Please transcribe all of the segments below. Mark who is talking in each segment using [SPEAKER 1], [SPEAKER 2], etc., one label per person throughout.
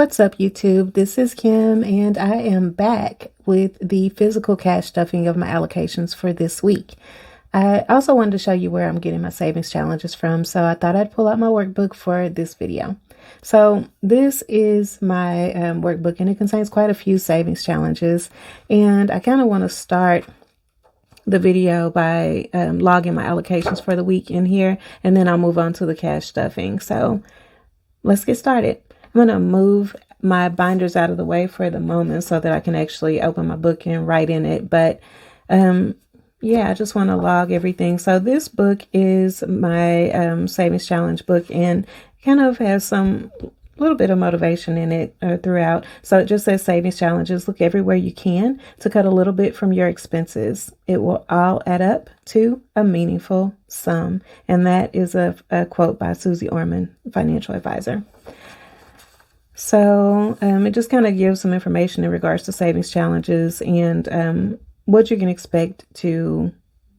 [SPEAKER 1] What's up, YouTube? This is Kim, and I am back with the physical cash stuffing of my allocations for this week. I also wanted to show you where I'm getting my savings challenges from, so I thought I'd pull out my workbook for this video. So this is my workbook, and it contains quite a few savings challenges, and I kind of want to start the video by logging my allocations for the week in here, and then I'll move on to the cash stuffing. So let's get started. I'm going to move my binders out of the way for the moment so that I can actually open my book and write in it. But yeah, I just want to log everything. So this book is my savings challenge book, and kind of has some little bit of motivation in it throughout. So it just says savings challenges. Look everywhere you can to cut a little bit from your expenses. It will all add up to a meaningful sum. And that is a quote by Susie Orman, financial advisor. So it just kind of gives some information in regards to savings challenges and what you can expect to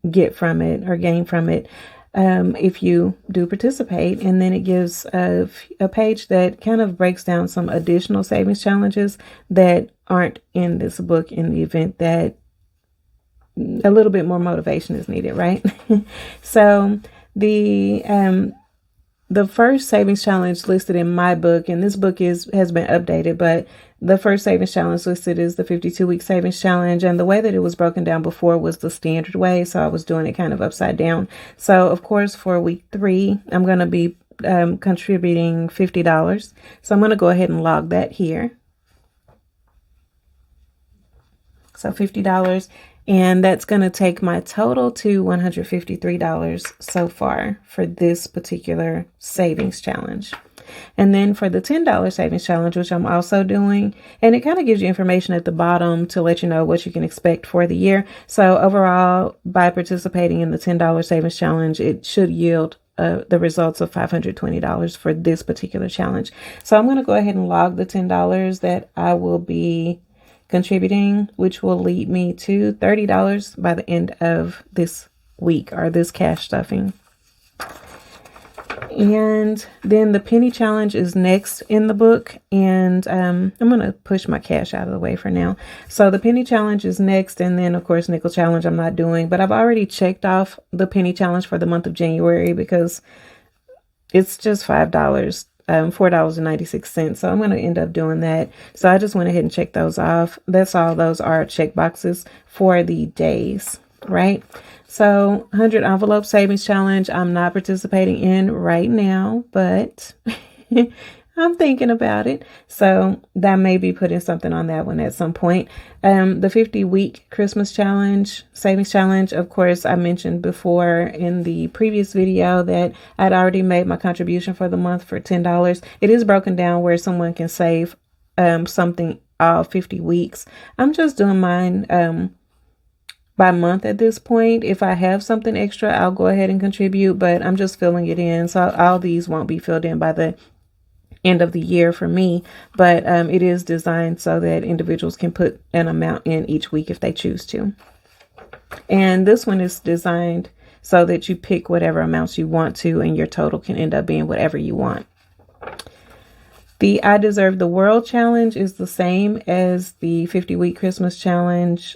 [SPEAKER 1] get from it or gain from it if you do participate. And then it gives a page that kind of breaks down some additional savings challenges that aren't in this book in the event that a little bit more motivation is needed, right? So the first savings challenge listed in my book, and this book has been updated, but the first savings challenge listed is the 52-week savings challenge. And the way that it was broken down before was the standard way. So I was doing it kind of upside down. So of course, for week 3, I'm going to be contributing $50. So I'm going to go ahead and log that here. So $50. And that's going to take my total to $153 so far for this particular savings challenge. And then for the $10 savings challenge, which I'm also doing, and it kind of gives you information at the bottom to let you know what you can expect for the year. So overall, by participating in the $10 savings challenge, it should yield the results of $520 for this particular challenge. So I'm going to go ahead and log the $10 that I will be contributing, which will lead me to $30 by the end of this week or this cash stuffing. And then the penny challenge is next in the book, and I'm going to push my cash out of the way for now. So the penny challenge is next, and then of course nickel challenge I'm not doing, but I've already checked off the penny challenge for the month of January because it's just $5. $4.96. So I'm going to end up doing that. So I just went ahead and checked those off. That's all those are check boxes for the days, right? So 100 envelope savings challenge, I'm not participating in right now, but I'm thinking about it. So that may be putting something on that one at some point. The 50-week Christmas challenge, savings challenge. Of course, I mentioned before in the previous video that I'd already made my contribution for the month for $10. It is broken down where someone can save something all 50 weeks. I'm just doing mine by month at this point. If I have something extra, I'll go ahead and contribute, but I'm just filling it in. So all these won't be filled in by the end of the year for me, but it is designed so that individuals can put an amount in each week if they choose to. And this one is designed so that you pick whatever amounts you want to, and your total can end up being whatever you want. The I Deserve the World challenge is the same as the 50-week Christmas challenge.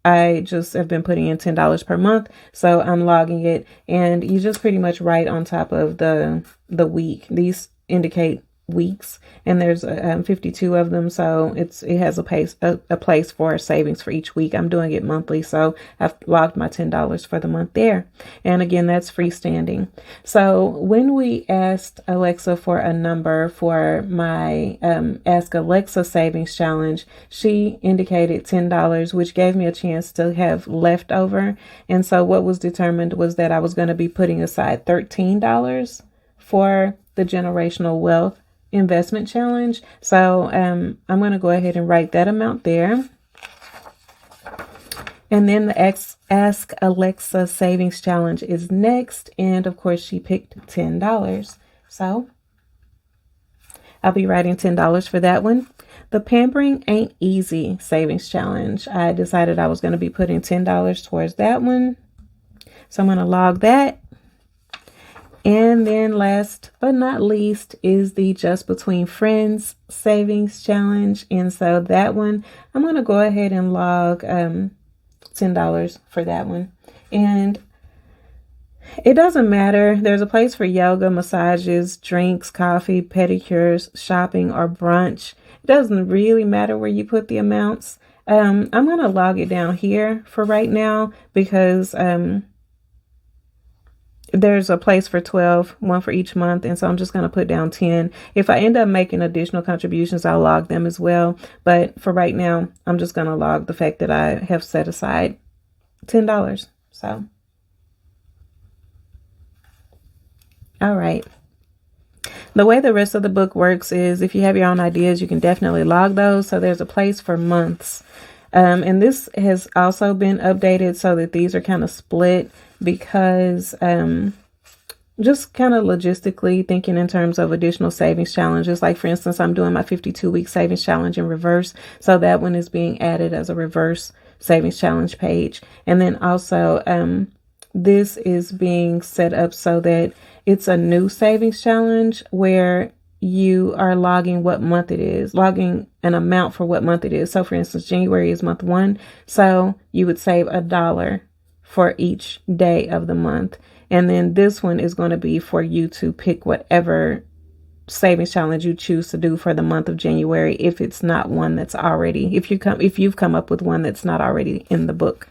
[SPEAKER 1] I just have been putting in $10 per month, so I'm logging it, and you just pretty much write on top of the week. These indicate weeks, and there's 52 of them, so it has a place for savings for each week. I'm doing it monthly, so I've logged my $10 for the month there, and again, that's freestanding. So when we asked Alexa for a number for my Ask Alexa savings challenge, she indicated $10, which gave me a chance to have leftover. And so what was determined was that I was going to be putting aside $13 for the generational wealth investment challenge. So I'm going to go ahead and write that amount there. And then the Ask Alexa savings challenge is next. And of course, she picked $10. So I'll be writing $10 for that one. The Pampering Ain't Easy savings challenge, I decided I was going to be putting $10 towards that one. So I'm going to log that. And then last but not least is the Just Between Friends Savings Challenge. And so that one, I'm going to go ahead and log $10 for that one. And it doesn't matter. There's a place for yoga, massages, drinks, coffee, pedicures, shopping, or brunch. It doesn't really matter where you put the amounts. I'm going to log it down here for right now because there's a place for 12, one for each month. And so I'm just going to put down 10. If I end up making additional contributions, I'll log them as well. But for right now, I'm just going to log the fact that I have set aside $10. So, all right. The way the rest of the book works is if you have your own ideas, you can definitely log those. So there's a place for months. And this has also been updated so that these are kind of split because just kind of logistically thinking in terms of additional savings challenges. Like, for instance, I'm doing my 52-week savings challenge in reverse. So that one is being added as a reverse savings challenge page. And then also this is being set up so that it's a new savings challenge where you are logging what month it is, logging an amount for what month it is. So for instance, January is month 1. So you would save $1 for each day of the month. And then this one is going to be for you to pick whatever savings challenge you choose to do for the month of January. If it's not one that's already, if you've come up with one that's not already in the book.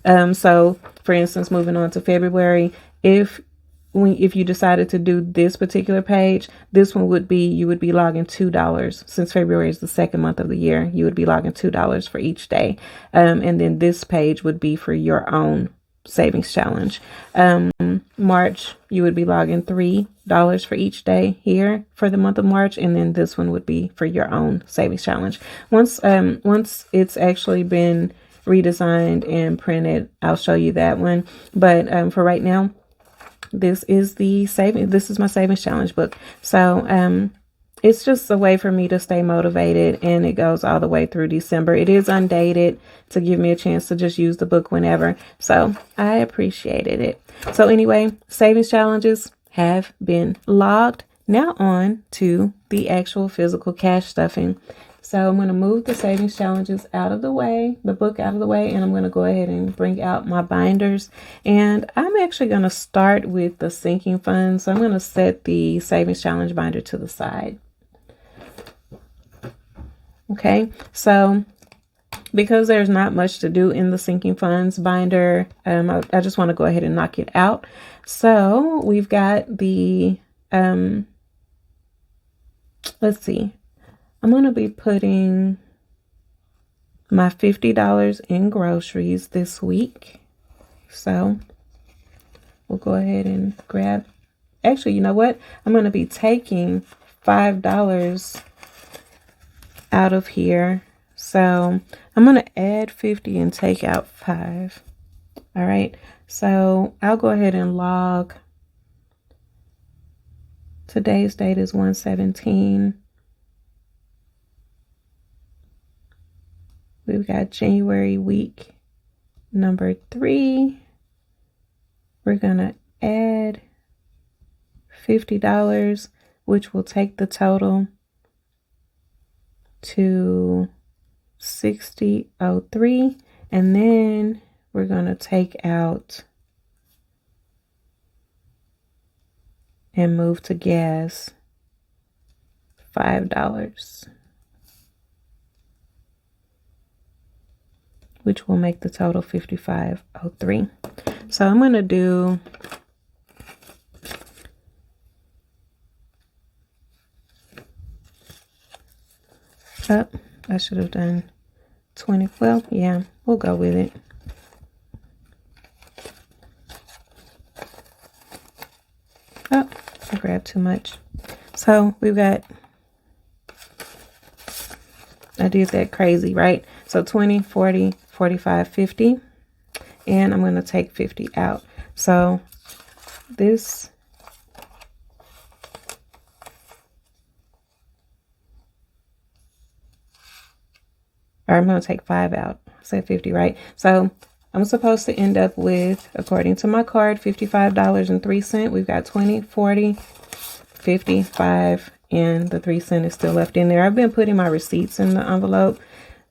[SPEAKER 1] So for instance, moving on to February, if you decided to do this particular page, this one would be, you would be logging $2. Since February is the second month of the year, you would be logging $2 for each day. And then this page would be for your own savings challenge. March, you would be logging $3 for each day here for the month of March. And then this one would be for your own savings challenge. Once it's actually been redesigned and printed, I'll show you that one. But for right now, this is my savings challenge book. So it's just a way for me to stay motivated, and it goes all the way through December. It is undated to give me a chance to just use the book whenever. So I appreciated it. So anyway, savings challenges have been logged. Now on to the actual physical cash stuffing. So I'm going to move the savings challenges out of the way, the book out of the way, and I'm going to go ahead and bring out my binders. And I'm actually going to start with the sinking funds. So I'm going to set the savings challenge binder to the side. Okay, so because there's not much to do in the sinking funds binder, I just want to go ahead and knock it out. So we've got the, let's see. I'm going to be putting my $50 in groceries this week. So we'll go ahead and grab, actually, you know what? I'm going to be taking $5 out of here. So I'm going to add 50 and take out 5. All right. So I'll go ahead and log. Today's date is 1/17. We've got January week number 3. We're going to add $50, which will take the total to $60.03. And then we're going to take out and move to gas $5. Which will make the total $55.03. So I'm going to do I should have done 20. Well, yeah, we'll go with it. Oh, I grabbed too much. So we've got, I did that crazy, right? So 20, 40, 45, 50, and I'm going to take 50 out. So this, or I'm going to take 5 out. I said 50, right? So I'm supposed to end up with, according to my card, $55.03. We've got 20, 40, 55, and the 3 cents is still left in there. I've been putting my receipts in the envelope.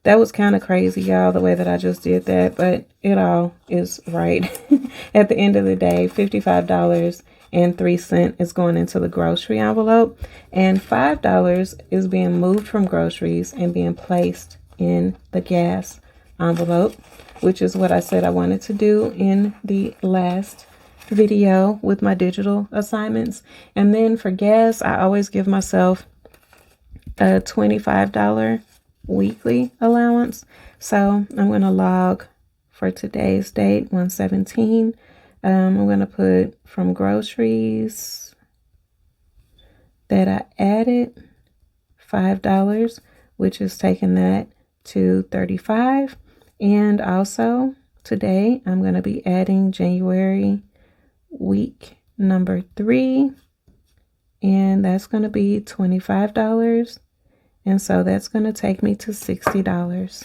[SPEAKER 1] That was kind of crazy, y'all, the way that I just did that, but it all is right. At the end of the day, $55.03 is going into the grocery envelope, and $5 is being moved from groceries and being placed in the gas envelope, which is what I said I wanted to do in the last video with my digital assignments. And then for gas, I always give myself a $25 weekly allowance. So I'm going to log for today's date, 1/17. I'm going to put from groceries that I added $5, which is taking that to $35. And also today I'm going to be adding January week number 3, and that's going to be $25. And so that's going to take me to $60.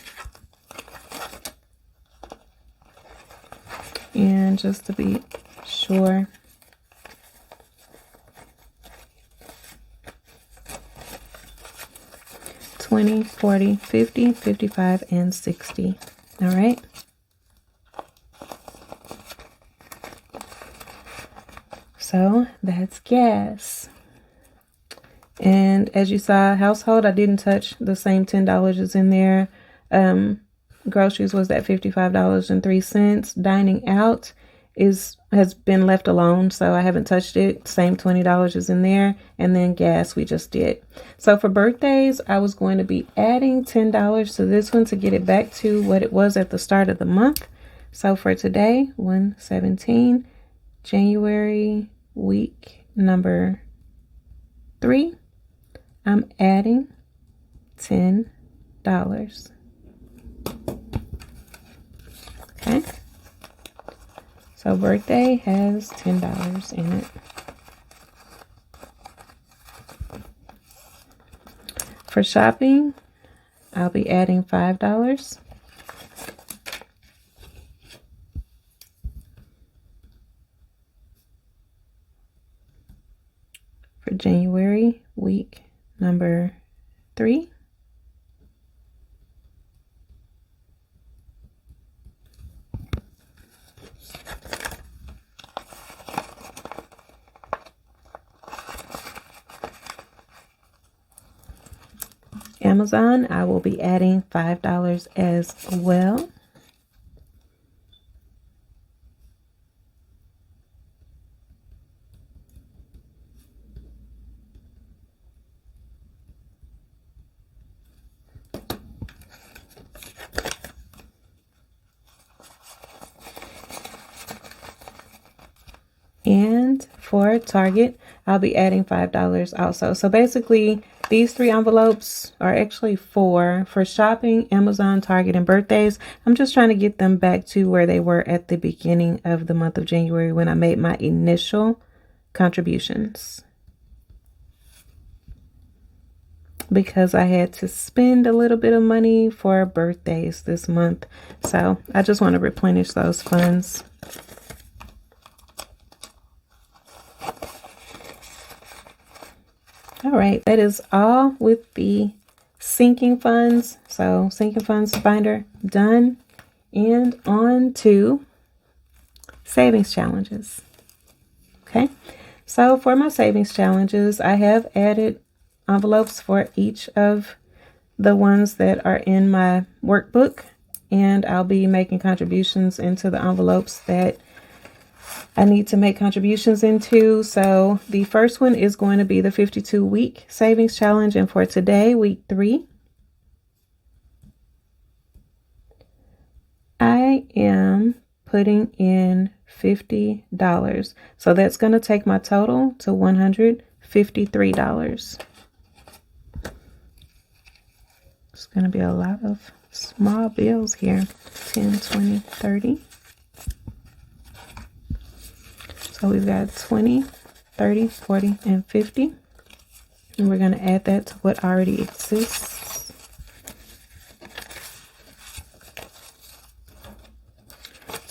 [SPEAKER 1] And just to be sure, $20, $40, $50, $55, and $60. All right. So that's gas. And as you saw, household, I didn't touch the same $10 is in there. Groceries was that $55.03. Dining out has been left alone, so I haven't touched it. Same $20 is in there. And then gas we just did. So for birthdays, I was going to be adding $10 to this one to get it back to what it was at the start of the month. So for today, 1/17, January week number 3, I'm adding $10. Okay. So birthday has $10 in it. For shopping, I'll be adding $5. For January week number 3. Amazon, I will be adding $5 as well. And for Target, I'll be adding $5 also. So basically, these 3 envelopes are actually 4 for shopping, Amazon, Target, and birthdays. I'm just trying to get them back to where they were at the beginning of the month of January when I made my initial contributions. Because I had to spend a little bit of money for birthdays this month. So I just want to replenish those funds. All right, that is all with the sinking funds. So sinking funds binder done, and on to savings challenges. Okay, so for my savings challenges, I have added envelopes for each of the ones that are in my workbook, and I'll be making contributions into the envelopes that I need to make contributions into. So the first one is going to be the 52-week savings challenge. And for today, week 3, I am putting in $50. So that's going to take my total to $153. It's going to be a lot of small bills here. 10, 20, 30. So we've got 20, 30, 40, and 50. And we're going to add that to what already exists.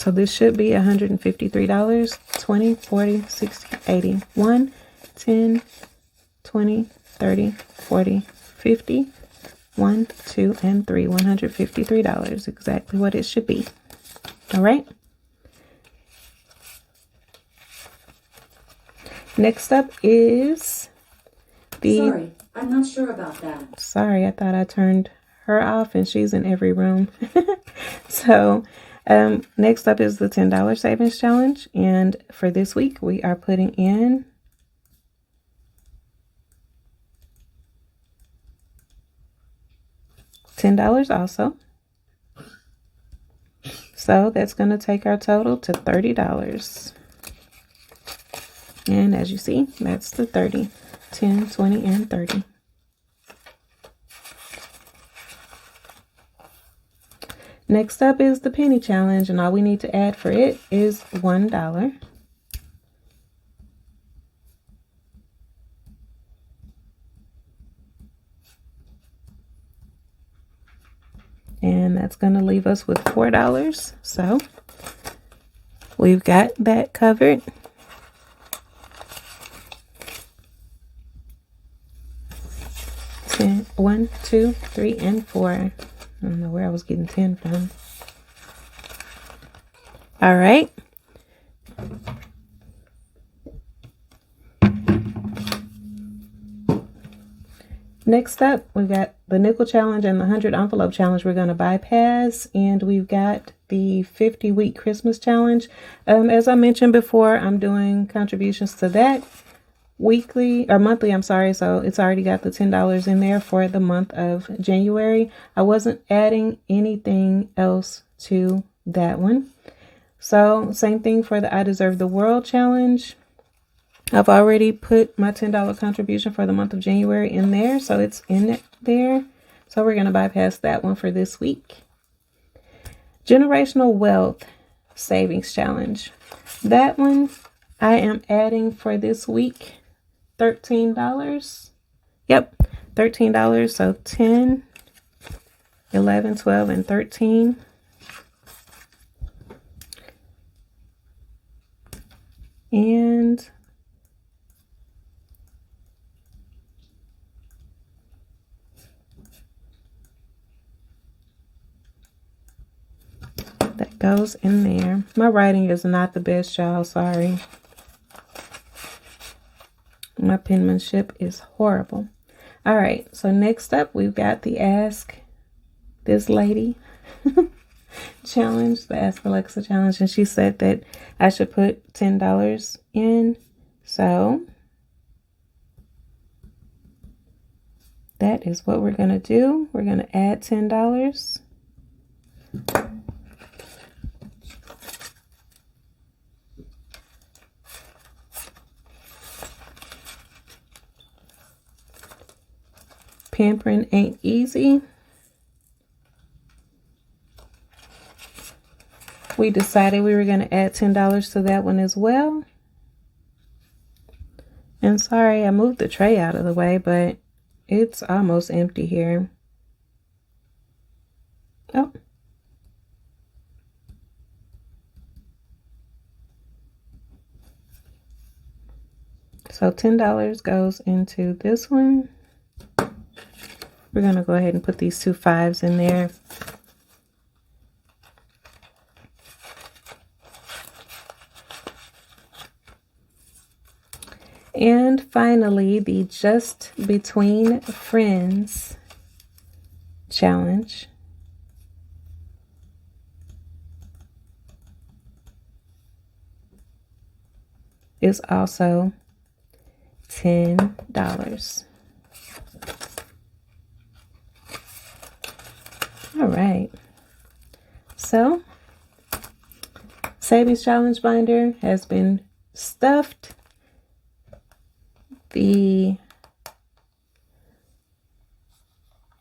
[SPEAKER 1] So this should be $153. 20, 40, 60, 80. 1, 10, 20, 30, 40, 50. 1, 2, and 3. $153. Exactly what it should be. All right. Next up is the...
[SPEAKER 2] Sorry, I'm not sure about that.
[SPEAKER 1] Sorry, I thought I turned her off and she's in every room. So next up is the $10 savings challenge. And for this week, we are putting in $10 also. So that's going to take our total to $30. And as you see, that's the 30, 10, 20, and 30. Next up is the penny challenge, and all we need to add for it is $1. And that's going to leave us with $4. So we've got that covered. One, 2, 3, and 4. I don't know where I was getting 10 from. All right. Next up, we've got the nickel challenge and the 100 envelope challenge we're going to bypass. And we've got the 50-week Christmas challenge. As I mentioned before, I'm doing contributions to that weekly or monthly, I'm sorry. So it's already got the $10 in there for the month of January. I wasn't adding anything else to that one. So same thing for the I Deserve the World challenge. I've already put my $10 contribution for the month of January in there. So it's in there. So we're going to bypass that one for this week. Generational Wealth Savings Challenge. That one I am adding for this week $13. Yep, $13. So 10, 11, 12, and 13. And that goes in there. My writing is not the best, y'all. Sorry. My penmanship is horrible. All right. So next up, we've got the Ask This Lady challenge, the Ask Alexa challenge. And she said that I should put $10 in. So that is what we're going to do. We're going to add $10. Pampering ain't easy. We decided we were going to add $10 to that one as well. And sorry, I moved the tray out of the way, but it's almost empty here. Oh. So $10 goes into this one. We're going to go ahead and put these 2 5s in there. And finally, the Just Between Friends challenge. Is also $10. All right. So, Savings Challenge Binder has been stuffed. The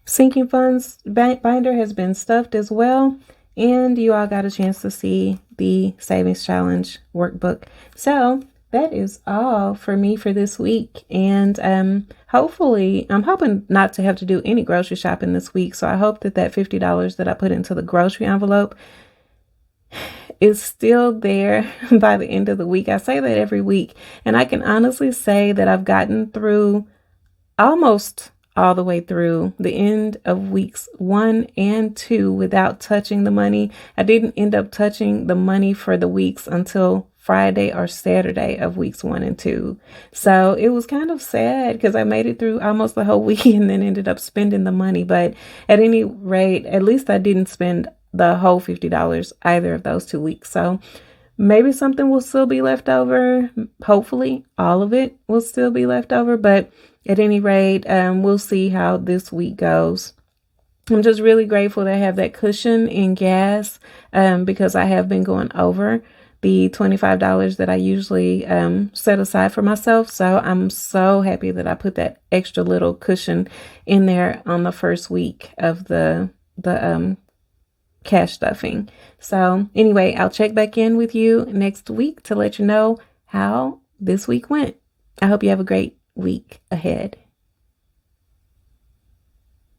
[SPEAKER 1] Sinking Funds binder has been stuffed as well. And you all got a chance to see the Savings Challenge workbook. So that is all for me for this week. And hopefully, I'm hoping not to have to do any grocery shopping this week. So I hope that that $50 that I put into the grocery envelope is still there by the end of the week. I say that every week, and I can honestly say that I've gotten through almost all the way through the end of weeks 1 and 2 without touching the money. I didn't end up touching the money for the weeks until Friday or Saturday of weeks 1 and 2. So it was kind of sad because I made it through almost the whole week and then ended up spending the money. But at any rate, at least I didn't spend the whole $50 either of those 2 weeks. So maybe something will still be left over. Hopefully all of it will still be left over. But at any rate, we'll see how this week goes. I'm just really grateful to have that cushion in gas because I have been going over the $25 that I usually set aside for myself. So I'm so happy that I put that extra little cushion in there on the first week of the cash stuffing. So anyway, I'll check back in with you next week to let you know how this week went. I hope you have a great week ahead.